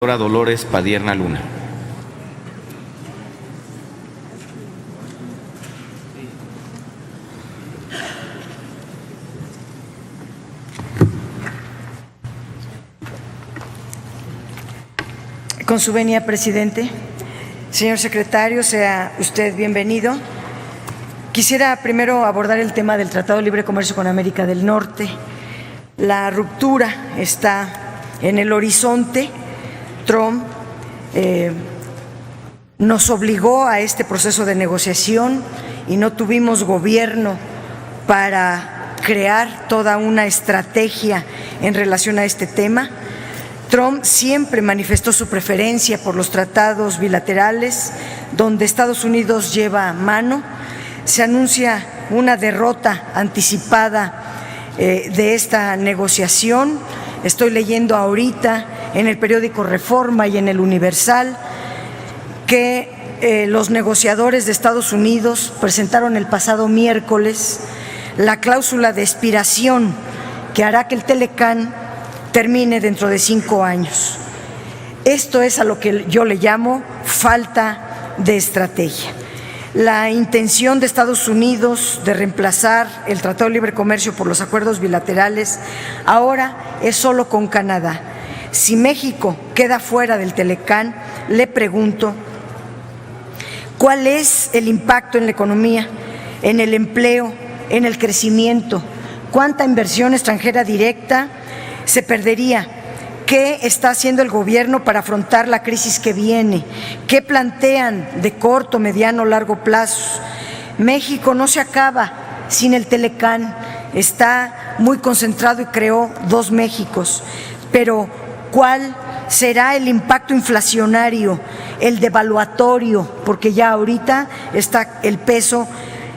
Dolores Padierna Luna. Con su venia, presidente. Señor secretario, sea usted bienvenido. Quisiera primero abordar el tema del Tratado de Libre Comercio con América del Norte. La ruptura está en el horizonte. Trump nos obligó a este proceso de negociación y no tuvimos gobierno para crear toda una estrategia en relación a este tema. Trump siempre manifestó su preferencia por los tratados bilaterales donde Estados Unidos lleva mano. Se anuncia una derrota anticipada de esta negociación. Estoy leyendo ahorita en el periódico Reforma y en el Universal que los negociadores de Estados Unidos presentaron el pasado miércoles la cláusula de expiración que hará que el Telecán termine dentro de 5 años. Esto es a lo que yo le llamo falta de estrategia. La intención de Estados Unidos de reemplazar el Tratado de Libre Comercio por los acuerdos bilaterales ahora es solo con Canadá. Si México queda fuera del Telecán, le pregunto, ¿cuál es el impacto en la economía, en el empleo, en el crecimiento? ¿Cuánta inversión extranjera directa se perdería? ¿Qué está haciendo el gobierno para afrontar la crisis que viene? ¿Qué plantean de corto, mediano, largo plazo? México no se acaba sin el Telecán, está muy concentrado y creó 2 Méxicos, pero ¿cuál será el impacto inflacionario, el devaluatorio? Porque ya ahorita está el peso,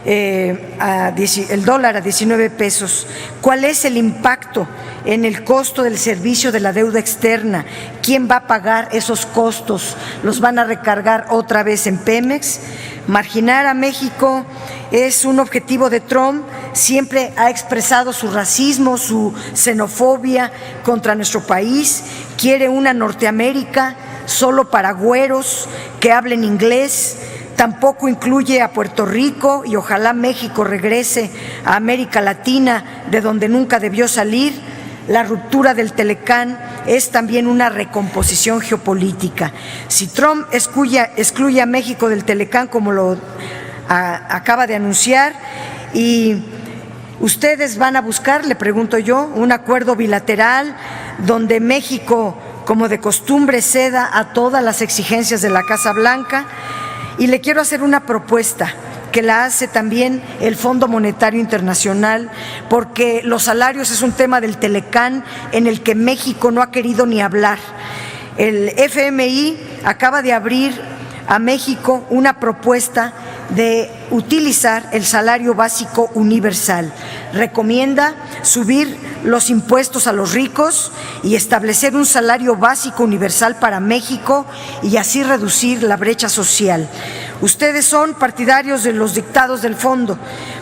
el dólar a 19 pesos. ¿Cuál es el impacto en el costo del servicio de la deuda externa? ¿Quién va a pagar esos costos? ¿Los van a recargar otra vez en Pemex? Marginar a México es un objetivo de Trump. Siempre ha expresado su racismo, su xenofobia contra nuestro país. Quiere una Norteamérica solo para güeros que hablen inglés. Tampoco incluye a Puerto Rico y ojalá México regrese a América Latina, de donde nunca debió salir. La ruptura del Telecán es también una recomposición geopolítica. Si Trump excluye a México del Telecán, como lo acaba de anunciar, y ustedes van a buscar, le pregunto yo, un acuerdo bilateral donde México, como de costumbre, ceda a todas las exigencias de la Casa Blanca. Y le quiero hacer una propuesta que la hace también el Fondo Monetario Internacional, porque los salarios es un tema del Telecán en el que México no ha querido ni hablar. El FMI acaba de abrir a México una propuesta de utilizar el salario básico universal. Recomienda subir los impuestos a los ricos y establecer un salario básico universal para México y así reducir la brecha social. Ustedes son partidarios de los dictados del fondo.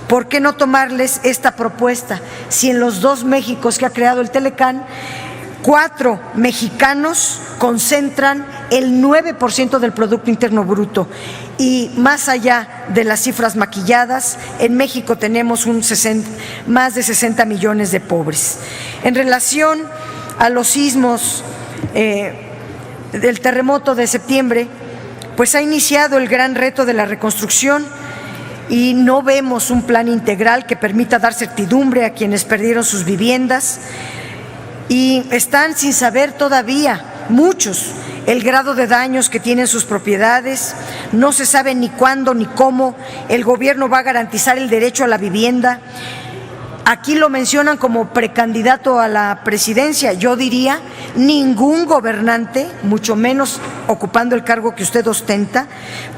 ¿Por qué no tomarles esta propuesta? Si en los 2 Méxicos que ha creado el Telecán, 4 mexicanos concentran el 9% del Producto Interno Bruto y más allá de las cifras maquilladas, en México tenemos más de 60 millones de pobres. En relación a los sismos del terremoto de septiembre, pues ha iniciado el gran reto de la reconstrucción y no vemos un plan integral que permita dar certidumbre a quienes perdieron sus viviendas. Y están sin saber todavía muchos el grado de daños que tienen sus propiedades. No se sabe ni cuándo ni cómo el gobierno va a garantizar el derecho a la vivienda. Aquí lo mencionan como precandidato a la presidencia. Yo diría, ningún gobernante, mucho menos ocupando el cargo que usted ostenta,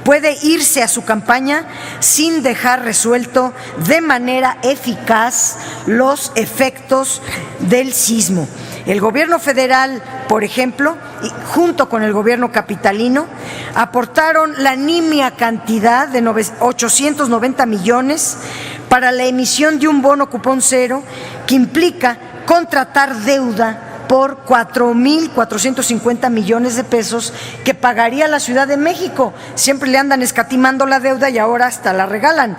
puede irse a su campaña sin dejar resuelto de manera eficaz los efectos del sismo. El gobierno federal, por ejemplo, junto con el gobierno capitalino, aportaron la nimia cantidad de 890 millones para la emisión de un bono cupón cero que implica contratar deuda por 4.450 millones de pesos que pagaría la Ciudad de México. Siempre le andan escatimando la deuda y ahora hasta la regalan.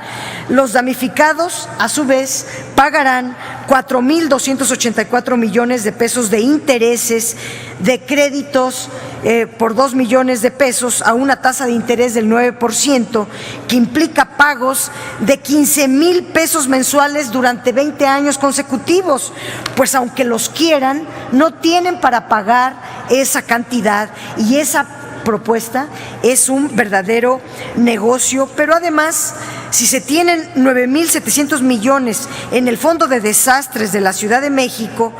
Los damnificados, a su vez, pagarán 4.284 millones de pesos de intereses de créditos por 2 millones de pesos a una tasa de interés del 9%, que implica pagos de 15,000 pesos mensuales durante 20 años consecutivos. Pues aunque los quieran, no tienen para pagar esa cantidad, y esa propuesta es un verdadero negocio. Pero además, si se tienen 9.700 millones en el Fondo de Desastres de la Ciudad de México,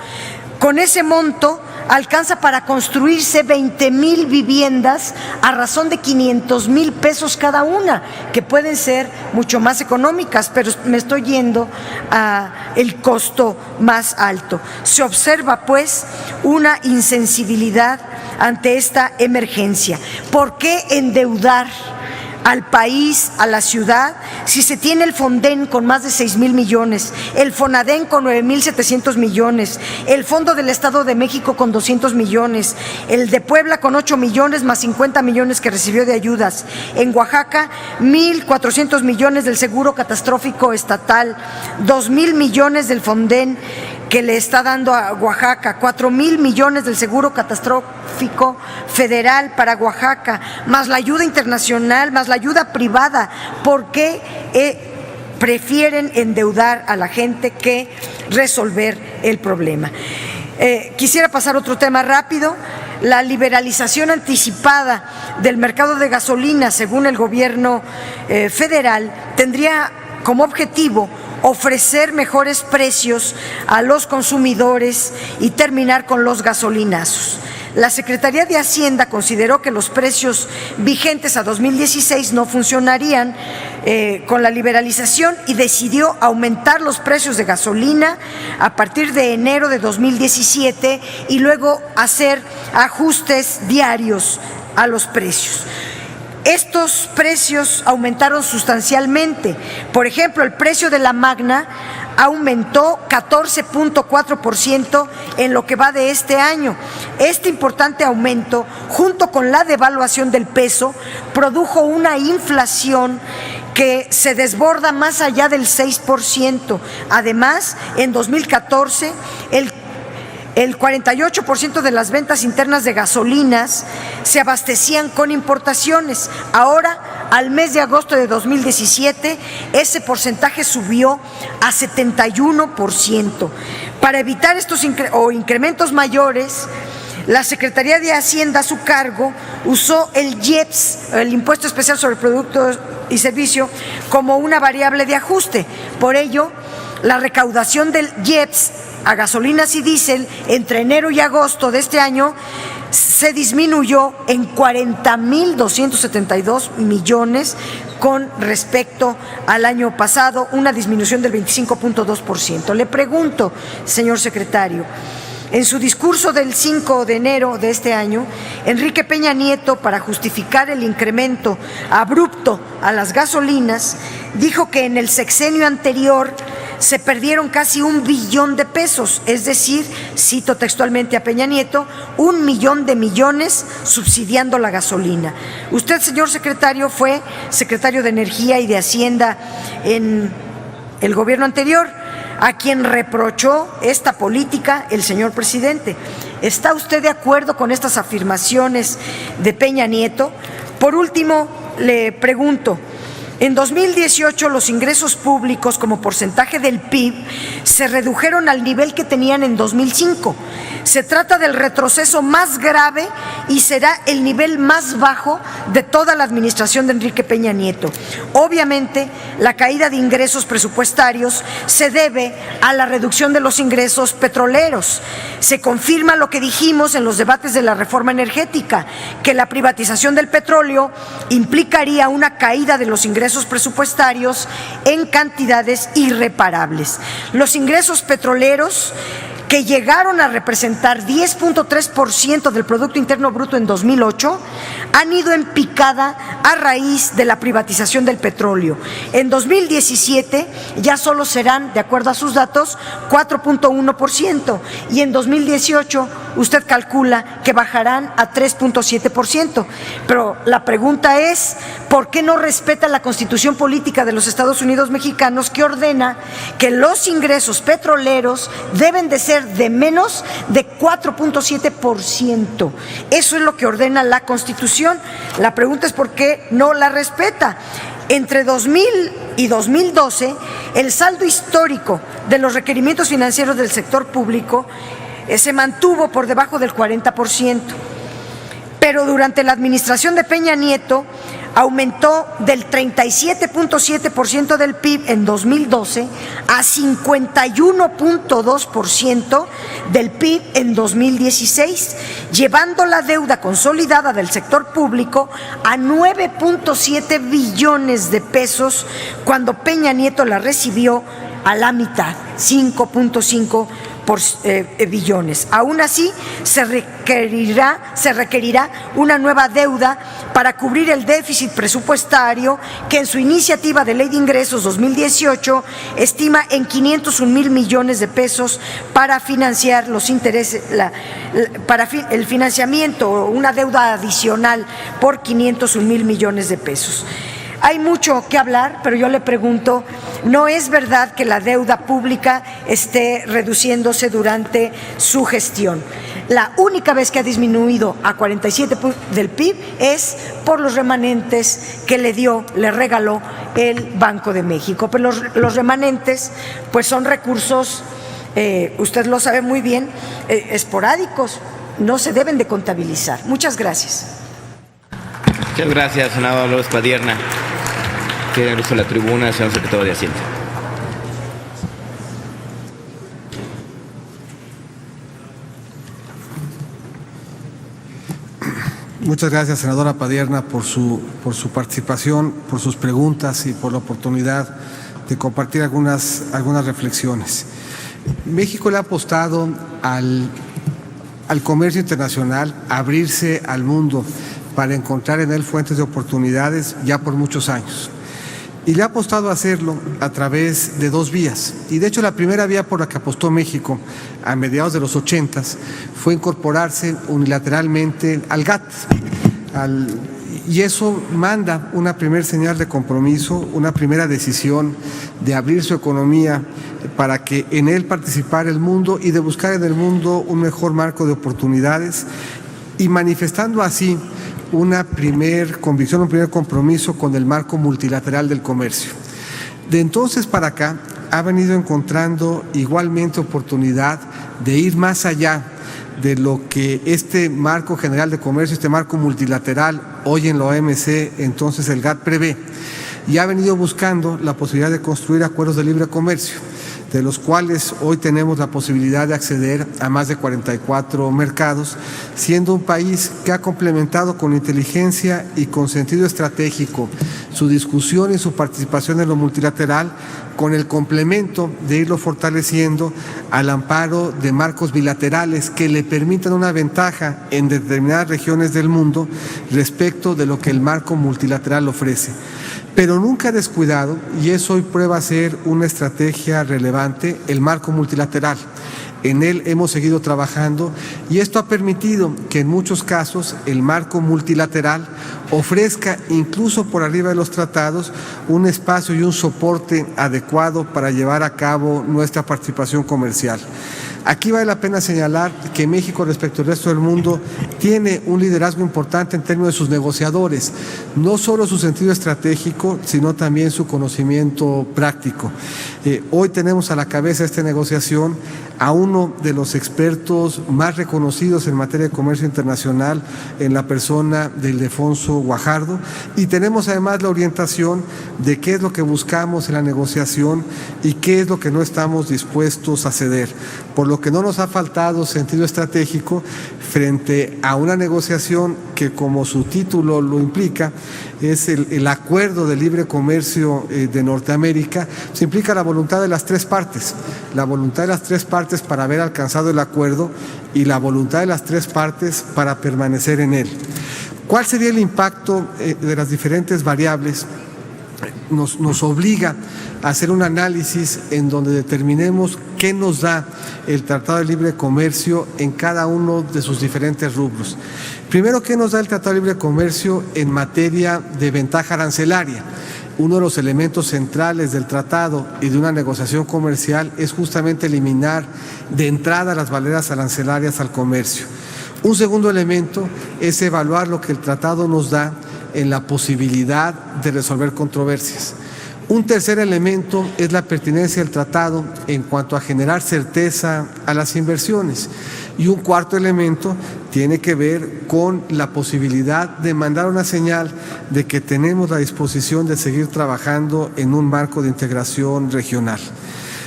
con ese monto alcanza para construirse 20,000 viviendas a razón de 500,000 pesos cada una, que pueden ser mucho más económicas, pero me estoy yendo a el costo más alto. Se observa, pues, una insensibilidad ante esta emergencia. ¿Por qué endeudar al país, a la ciudad, si se tiene el Fonden con más de 6,000 millones, el Fonaden con 9,700 millones, el Fondo del Estado de México con 200 millones, el de Puebla con 8 millones más 50 millones que recibió de ayudas, en Oaxaca 1,400 millones del Seguro Catastrófico Estatal, 2,000 millones del Fonden que le está dando a Oaxaca, 4,000 millones del Seguro Catastrófico Federal para Oaxaca, más la ayuda internacional, más la ayuda privada? ¿Por qué prefieren endeudar a la gente que resolver el problema? Quisiera pasar a otro tema rápido. La liberalización anticipada del mercado de gasolina, según el gobierno federal, tendría como objetivo ofrecer mejores precios a los consumidores y terminar con los gasolinazos. La Secretaría de Hacienda consideró que los precios vigentes a 2016 no funcionarían con la liberalización y decidió aumentar los precios de gasolina a partir de enero de 2017 y luego hacer ajustes diarios a los precios. Estos precios aumentaron sustancialmente. Por ejemplo, el precio de la Magna aumentó 14.4% en lo que va de este año. Este importante aumento, junto con la devaluación del peso, produjo una inflación que se desborda más allá del 6%. Además, en 2014, el 48% de las ventas internas de gasolinas se abastecían con importaciones. Ahora, al mes de agosto de 2017, ese porcentaje subió a 71%. Para evitar estos incrementos mayores, la Secretaría de Hacienda a su cargo usó el IEPS, el Impuesto Especial sobre Productos y Servicios, como una variable de ajuste. Por ello, la recaudación del IEPS a gasolinas y diésel entre enero y agosto de este año se disminuyó en 40,272 millones con respecto al año pasado, una disminución del 25.2%. Le pregunto, señor secretario, en su discurso del 5 de enero de este año, Enrique Peña Nieto, para justificar el incremento abrupto a las gasolinas, dijo que en el sexenio anterior se perdieron casi 1 billón de pesos, es decir, cito textualmente a Peña Nieto, 1 millón de millones subsidiando la gasolina. Usted, señor secretario, fue secretario de Energía y de Hacienda en el gobierno anterior, a quien reprochó esta política el señor presidente. ¿Está usted de acuerdo con estas afirmaciones de Peña Nieto? Por último, le pregunto, en 2018 los ingresos públicos como porcentaje del PIB se redujeron al nivel que tenían en 2005. Se trata del retroceso más grave y será el nivel más bajo de toda la administración de Enrique Peña Nieto. Obviamente, la caída de ingresos presupuestarios se debe a la reducción de los ingresos petroleros. Se confirma lo que dijimos en los debates de la reforma energética, que la privatización del petróleo implicaría una caída de los ingresos presupuestarios en cantidades irreparables. Los ingresos petroleros que llegaron a representar 10.3% del Producto Interno Bruto en 2008, han ido en picada a raíz de la privatización del petróleo. En 2017 ya solo serán, de acuerdo a sus datos, 4.1%, y en 2018 usted calcula que bajarán a 3.7%. Pero la pregunta es, ¿por qué no respeta la Constitución Política de los Estados Unidos Mexicanos, que ordena que los ingresos petroleros deben de ser de menos de 4.7%? Eso es lo que ordena la Constitución. La pregunta es, ¿por qué no la respeta? Entre 2000 y 2012, el saldo histórico de los requerimientos financieros del sector público se mantuvo por debajo del 40%, pero durante la administración de Peña Nieto aumentó del 37.7% del PIB en 2012 a 51.2% del PIB en 2016, llevando la deuda consolidada del sector público a 9.7 billones de pesos, cuando Peña Nieto la recibió a la mitad, 5.5 billones. Aún así, se requerirá una nueva deuda para cubrir el déficit presupuestario que en su iniciativa de Ley de Ingresos 2018 estima en 501,000 millones de pesos para financiar los intereses, para el financiamiento, una deuda adicional por 501,000 millones de pesos. Hay mucho que hablar, pero yo le pregunto, ¿no es verdad que la deuda pública esté reduciéndose durante su gestión? La única vez que ha disminuido a 47 del PIB es por los remanentes que le regaló el Banco de México. Pero los remanentes pues son recursos, usted lo sabe muy bien, esporádicos, no se deben de contabilizar. Muchas gracias. Muchas gracias, senador López Padierna. Tiene el uso de la tribuna el señor secretario de Hacienda. Muchas gracias, senadora Padierna, por su participación, por sus preguntas y por la oportunidad de compartir algunas reflexiones. México le ha apostado al comercio internacional, a abrirse al mundo para encontrar en él fuentes de oportunidades ya por muchos años. Y le ha apostado a hacerlo a través de dos vías. Y de hecho la primera vía por la que apostó México a mediados de los 80s fue incorporarse unilateralmente al GATT. Y eso manda una primera señal de compromiso, una primera decisión de abrir su economía para que en él participara el mundo y de buscar en el mundo un mejor marco de oportunidades, y manifestando así una primer convicción, un primer compromiso con el marco multilateral del comercio. De entonces para acá ha venido encontrando igualmente oportunidad de ir más allá de lo que este marco general de comercio, este marco multilateral, hoy en la OMC, entonces el GATT, prevé, y ha venido buscando la posibilidad de construir acuerdos de libre comercio, de los cuales hoy tenemos la posibilidad de acceder a más de 44 mercados, siendo un país que ha complementado con inteligencia y con sentido estratégico su discusión y su participación en lo multilateral, con el complemento de irlo fortaleciendo al amparo de marcos bilaterales que le permitan una ventaja en determinadas regiones del mundo respecto de lo que el marco multilateral ofrece. Pero nunca ha descuidado, y eso hoy prueba ser una estrategia relevante, el marco multilateral. En él hemos seguido trabajando y esto ha permitido que en muchos casos el marco multilateral ofrezca, incluso por arriba de los tratados, un espacio y un soporte adecuado para llevar a cabo nuestra participación comercial. Aquí vale la pena señalar que México, respecto al resto del mundo, tiene un liderazgo importante en términos de sus negociadores, no solo su sentido estratégico, sino también su conocimiento práctico. Hoy tenemos a la cabeza de esta negociación a uno de los expertos más reconocidos en materia de comercio internacional, en la persona de Ildefonso Guajardo, y tenemos además la orientación de qué es lo que buscamos en la negociación y qué es lo que no estamos dispuestos a ceder. Por lo que no nos ha faltado sentido estratégico frente a una negociación que, como su título lo implica, es el acuerdo de libre comercio de Norteamérica, se implica la voluntad de las tres partes, para haber alcanzado el acuerdo y la voluntad de las tres partes para permanecer en él. ¿Cuál sería el impacto de las diferentes variables? Nos obliga a hacer un análisis en donde determinemos qué nos da el Tratado de Libre Comercio en cada uno de sus diferentes rubros. Primero, ¿qué nos da el Tratado de Libre Comercio en materia de ventaja arancelaria? Uno de los elementos centrales del tratado y de una negociación comercial es justamente eliminar de entrada las barreras arancelarias al comercio. Un segundo elemento es evaluar lo que el tratado nos da en la posibilidad de resolver controversias. Un tercer elemento es la pertinencia del tratado en cuanto a generar certeza a las inversiones. Y un cuarto elemento tiene que ver con la posibilidad de mandar una señal de que tenemos la disposición de seguir trabajando en un marco de integración regional.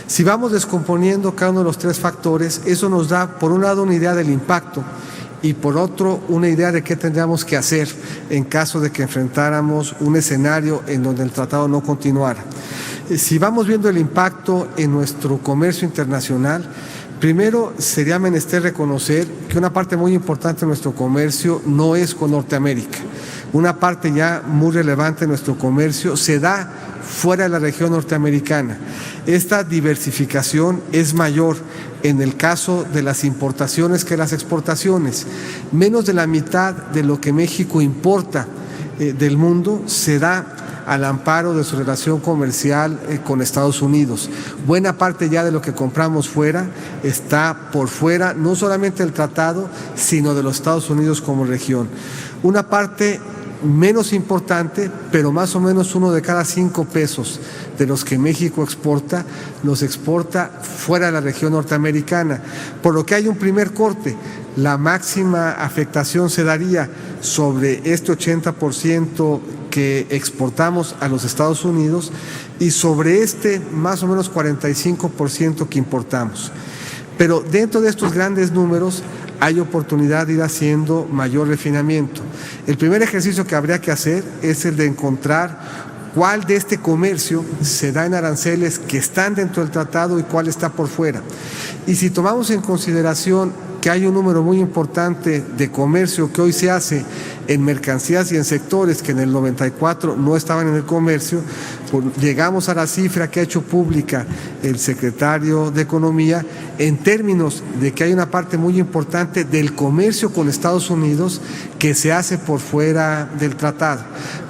Si vamos descomponiendo cada uno de los tres factores, eso nos da, por un lado, una idea del impacto, y por otro, una idea de qué tendríamos que hacer en caso de que enfrentáramos un escenario en donde el tratado no continuara. Si vamos viendo el impacto en nuestro comercio internacional, primero sería menester reconocer que una parte muy importante de nuestro comercio no es con Norteamérica. Una parte ya muy relevante de nuestro comercio se da fuera de la región norteamericana. Esta diversificación es mayor en el caso de las importaciones que las exportaciones. Menos de la mitad de lo que México importa del mundo se da al amparo de su relación comercial con Estados Unidos. Buena parte ya de lo que compramos fuera está por fuera, no solamente del tratado, sino de los Estados Unidos como región. Una parte menos importante, pero más o menos 1 de cada 5 pesos de los que México exporta, los exporta fuera de la región norteamericana, por lo que hay un primer corte. La máxima afectación se daría sobre este 80% que exportamos a los Estados Unidos y sobre este más o menos 45% que importamos. Pero dentro de estos grandes números hay oportunidad de ir haciendo mayor refinamiento. El primer ejercicio que habría que hacer es el de encontrar cuál de este comercio se da en aranceles que están dentro del tratado y cuál está por fuera. Y si tomamos en consideración que hay un número muy importante de comercio que hoy se hace en mercancías y en sectores que en el 94 no estaban en el comercio, llegamos a la cifra que ha hecho pública el secretario de Economía en términos de que hay una parte muy importante del comercio con Estados Unidos que se hace por fuera del tratado.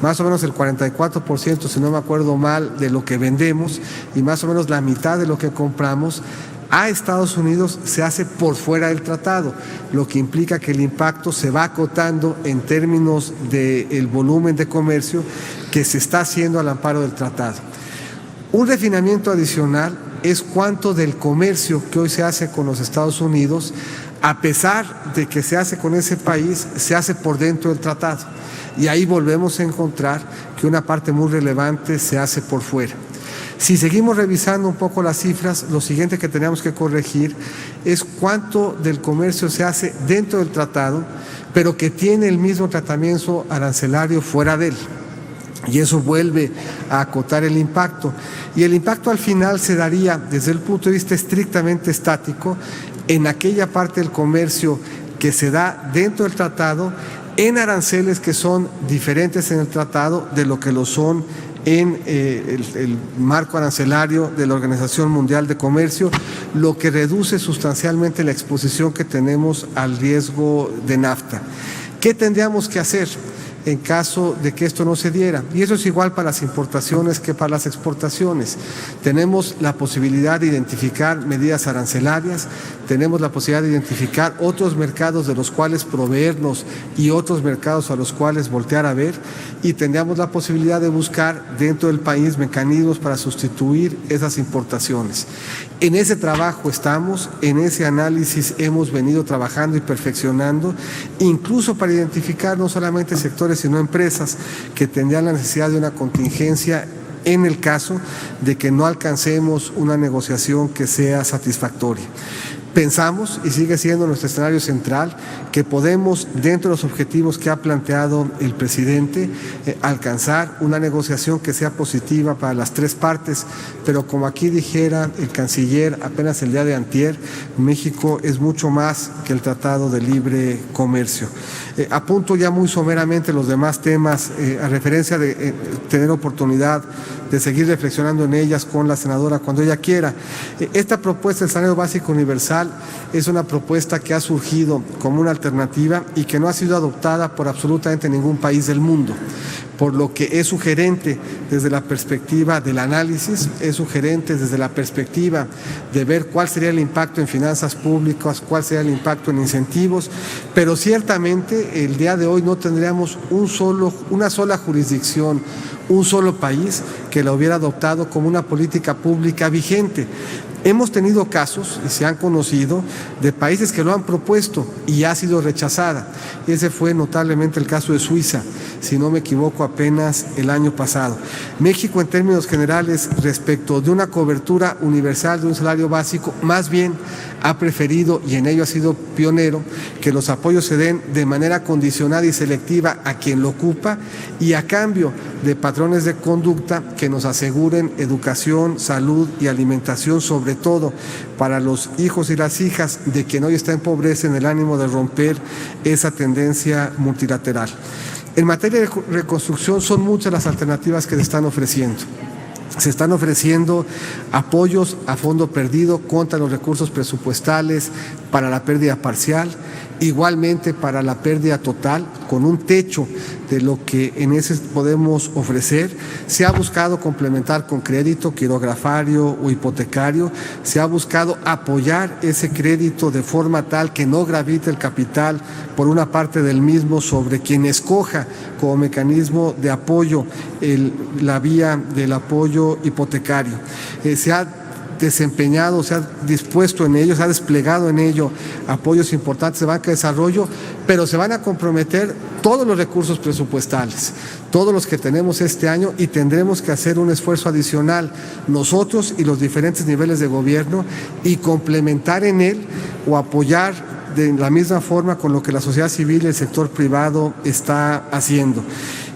Más o menos el 44%, si no me acuerdo mal, de lo que vendemos y más o menos la mitad de lo que compramos a Estados Unidos se hace por fuera del tratado, lo que implica que el impacto se va acotando en términos del volumen de comercio que se está haciendo al amparo del tratado. Un refinamiento adicional es cuánto del comercio que hoy se hace con los Estados Unidos, a pesar de que se hace con ese país, se hace por dentro del tratado. Y ahí volvemos a encontrar que una parte muy relevante se hace por fuera. Si seguimos revisando un poco las cifras, lo siguiente que tenemos que corregir es cuánto del comercio se hace dentro del tratado, pero que tiene el mismo tratamiento arancelario fuera de él. Y eso vuelve a acotar el impacto. Y el impacto al final se daría desde el punto de vista estrictamente estático en aquella parte del comercio que se da dentro del tratado en aranceles que son diferentes en el tratado de lo que lo son en el marco arancelario de la Organización Mundial de Comercio, lo que reduce sustancialmente la exposición que tenemos al riesgo de NAFTA. ¿Qué tendríamos que hacer en caso de que esto no se diera? Y eso es igual para las importaciones que para las exportaciones. Tenemos la posibilidad de identificar medidas arancelarias, tenemos la posibilidad de identificar otros mercados de los cuales proveernos y otros mercados a los cuales voltear a ver, y tendríamos la posibilidad de buscar dentro del país mecanismos para sustituir esas importaciones. En ese trabajo estamos, en ese análisis hemos venido trabajando y perfeccionando, incluso para identificar no solamente sectores sino empresas que tendrían la necesidad de una contingencia en el caso de que no alcancemos una negociación que sea satisfactoria. Pensamos, y sigue siendo nuestro escenario central, que podemos, dentro de los objetivos que ha planteado el presidente, alcanzar una negociación que sea positiva para las tres partes, pero como aquí dijera el canciller apenas el día de antier, México es mucho más que el Tratado de Libre Comercio. Apunto ya muy someramente los demás temas, a referencia de tener oportunidad de seguir reflexionando en ellas con la senadora cuando ella quiera. Esta propuesta del salario básico universal es una propuesta que ha surgido como una alternativa y que no ha sido adoptada por absolutamente ningún país del mundo, por lo que es sugerente desde la perspectiva del análisis, es sugerente desde la perspectiva de ver cuál sería el impacto en finanzas públicas, cuál sería el impacto en incentivos, pero ciertamente el día de hoy no tendríamos una sola jurisdicción, un solo país que la hubiera adoptado como una política pública vigente. Hemos tenido casos, y se han conocido, de países que lo han propuesto y ha sido rechazada. Ese fue notablemente el caso de Suiza, si no me equivoco, apenas el año pasado. México, en términos generales, respecto de una cobertura universal de un salario básico, más bien ha preferido, y en ello ha sido pionero, que los apoyos se den de manera condicionada y selectiva a quien lo ocupa y a cambio de patrones de conducta que nos aseguren educación, salud y alimentación, sobre todo para los hijos y las hijas de quien hoy está en pobreza, en el ánimo de romper esa tendencia multilateral. En materia de reconstrucción son muchas las alternativas que se están ofreciendo. Se están ofreciendo apoyos a fondo perdido contra los recursos presupuestales para la pérdida parcial, igualmente para la pérdida total, con un techo de lo que en ese podemos ofrecer. Se ha buscado complementar con crédito quirografario o hipotecario, se ha buscado apoyar ese crédito de forma tal que no gravite el capital por una parte del mismo sobre quien escoja como mecanismo de apoyo la vía del apoyo hipotecario. Se ha desempeñado, se ha dispuesto en ello, se ha desplegado en ello apoyos importantes de banca de desarrollo, pero se van a comprometer todos los recursos presupuestales, todos los que tenemos este año, y tendremos que hacer un esfuerzo adicional nosotros y los diferentes niveles de gobierno y complementar en él o apoyar de la misma forma con lo que la sociedad civil y el sector privado está haciendo.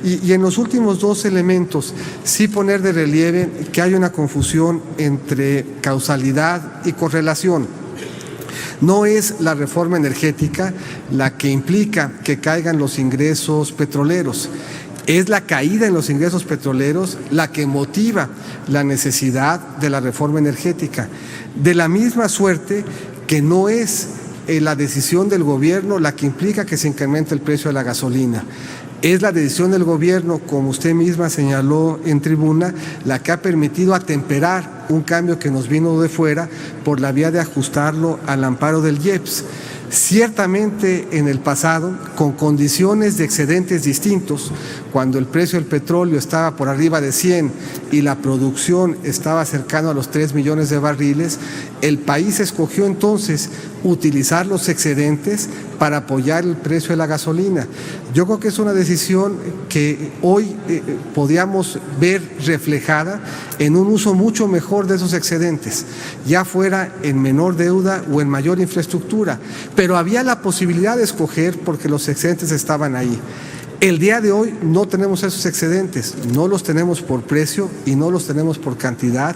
Y en los últimos dos elementos, sí poner de relieve que hay una confusión entre causalidad y correlación. No es la reforma energética la que implica que caigan los ingresos petroleros. Es la caída en los ingresos petroleros la que motiva la necesidad de la reforma energética. De la misma suerte que no es la decisión del gobierno la que implica que se incremente el precio de la gasolina. Es la decisión del gobierno, como usted misma señaló en tribuna, la que ha permitido atemperar un cambio que nos vino de fuera por la vía de ajustarlo al amparo del IEPS. Ciertamente en el pasado, con condiciones de excedentes distintos, cuando el precio del petróleo estaba por arriba de 100 y la producción estaba cercano a los 3 millones de barriles, el país escogió entonces utilizar los excedentes para apoyar el precio de la gasolina. Yo creo que es una decisión que hoy podíamos ver reflejada en un uso mucho mejor de esos excedentes, ya fuera en menor deuda o en mayor infraestructura, pero había la posibilidad de escoger porque los excedentes estaban ahí. El día de hoy no tenemos esos excedentes, no los tenemos por precio y no los tenemos por cantidad,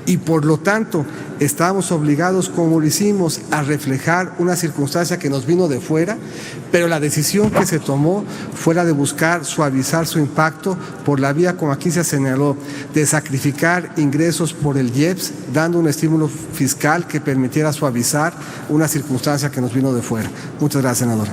y por lo tanto estamos obligados, como lo hicimos, a reflejar una circunstancia que nos vino de fuera, pero la decisión que se tomó fue la de buscar suavizar su impacto por la vía, como aquí se señaló, de sacrificar ingresos por el IEPS, dando un estímulo fiscal que permitiera suavizar una circunstancia que nos vino de fuera. Muchas gracias, senadora.